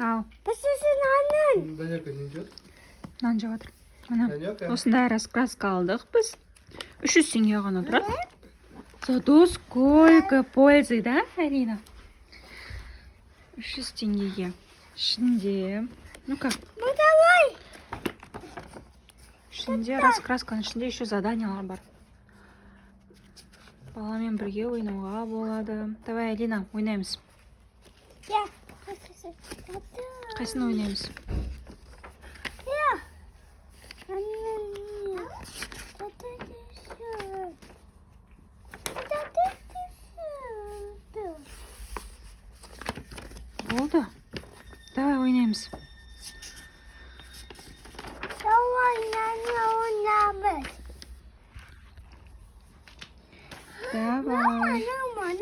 Ал. Посмотри, Даняка не идет? Нан жеп жатыр. Мына Даняка? осындай раскраска алдық біз. 300 теңге ғана тұрады. Зато сколько пользы, да, Арина? 300 теңгеге. Ішінде. Ну-ка. ну давай. Ішінде раскрасканың ішінде еще заданиялар бар. Баламен бірге ойнауға болады. Давай, Алина, ойнаймыз. Я. Қайсыны ойнаймыз? Я. Болды. Давай ойнаймыз. Давай, ойнамыз. Давай.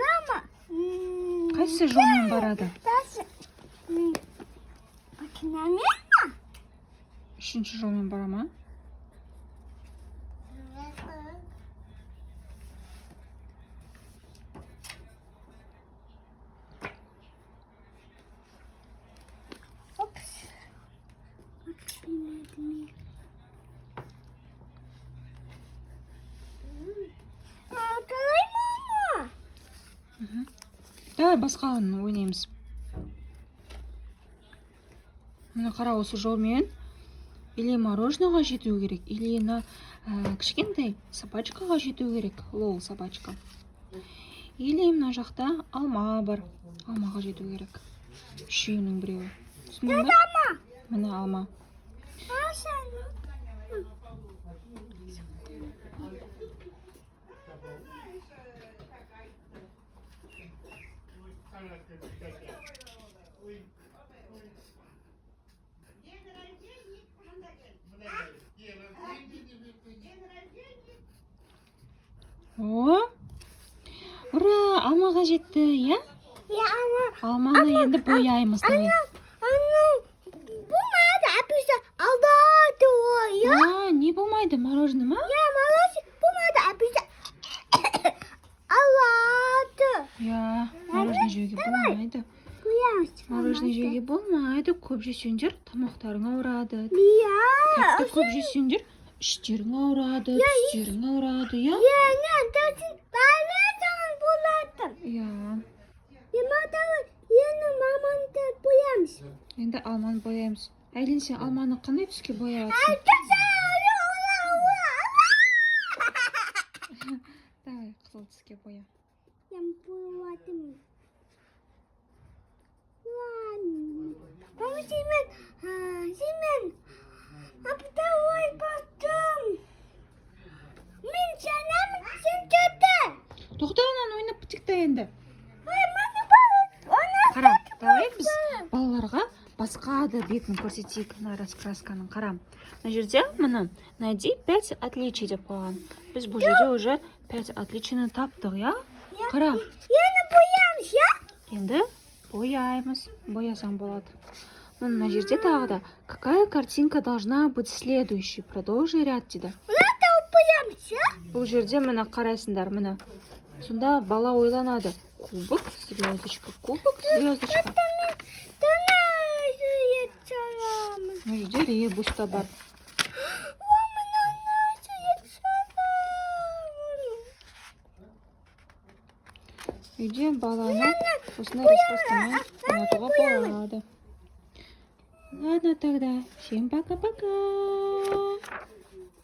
Нама. Қайсы жолмен барады? Машинамен? Үшінші жолмен бара ма? Давай басқаны ойнаймыз. Мына қара осы жолмен или мороженого жету керек, или на кішкентай собачкаға жету керек, лол собачка. Или мына жақта алма бар, алмаға жету керек. Үшеуінің біреуі. Түсіндің бе? Міне алма. О, ура, алмаға жетті, я? Алманы енді бояймыз. Болмайды, әпесі алдады ой. Не болмайды, мороженое ма? Болмайды, әпесі алдады. Мороженое жеуге болмайды. Боямыз. Мороженое жеуге болмайды, көп жесеңдер тамақтарың ауырады. Я. Көп жесеңдер іштерің ауырады, тістерің ауырады, я? Енді маманды боямыз. Енді алманы бояймыз. Айлин, сен алманы қандай түске бояп жатсың? Давай, қызыл түске боя. Мен боядым. Мама, сен аптауай бастым. Мен жанам, сен кетті. Тоқта, анан ойнап бітік та енді. Қара, давай біз балаларға басқа да бетін көрсетейік на раскрасканың. Қара, мына жерде мұны найди 5 отличий деп қойған. Біз бұл жерде уже 5 отличийны таптық, я? Қара. Енді боямыз, я? Енді бояймыз. Боясаң болады. Мына жерде тағы да какая картинка должна быть следующей? Продолжи ряд дейді. Боямыз, я? Бұл жерде мына қарайсыңдар, мына. Сонда бала ойланады. Кубок, звездочка, кубок, звездочка. Мына жерде ребус та бар. Үйде баланы осындай раскраскамен ойнатуға болады. Ладно тогда, всем пока-пока.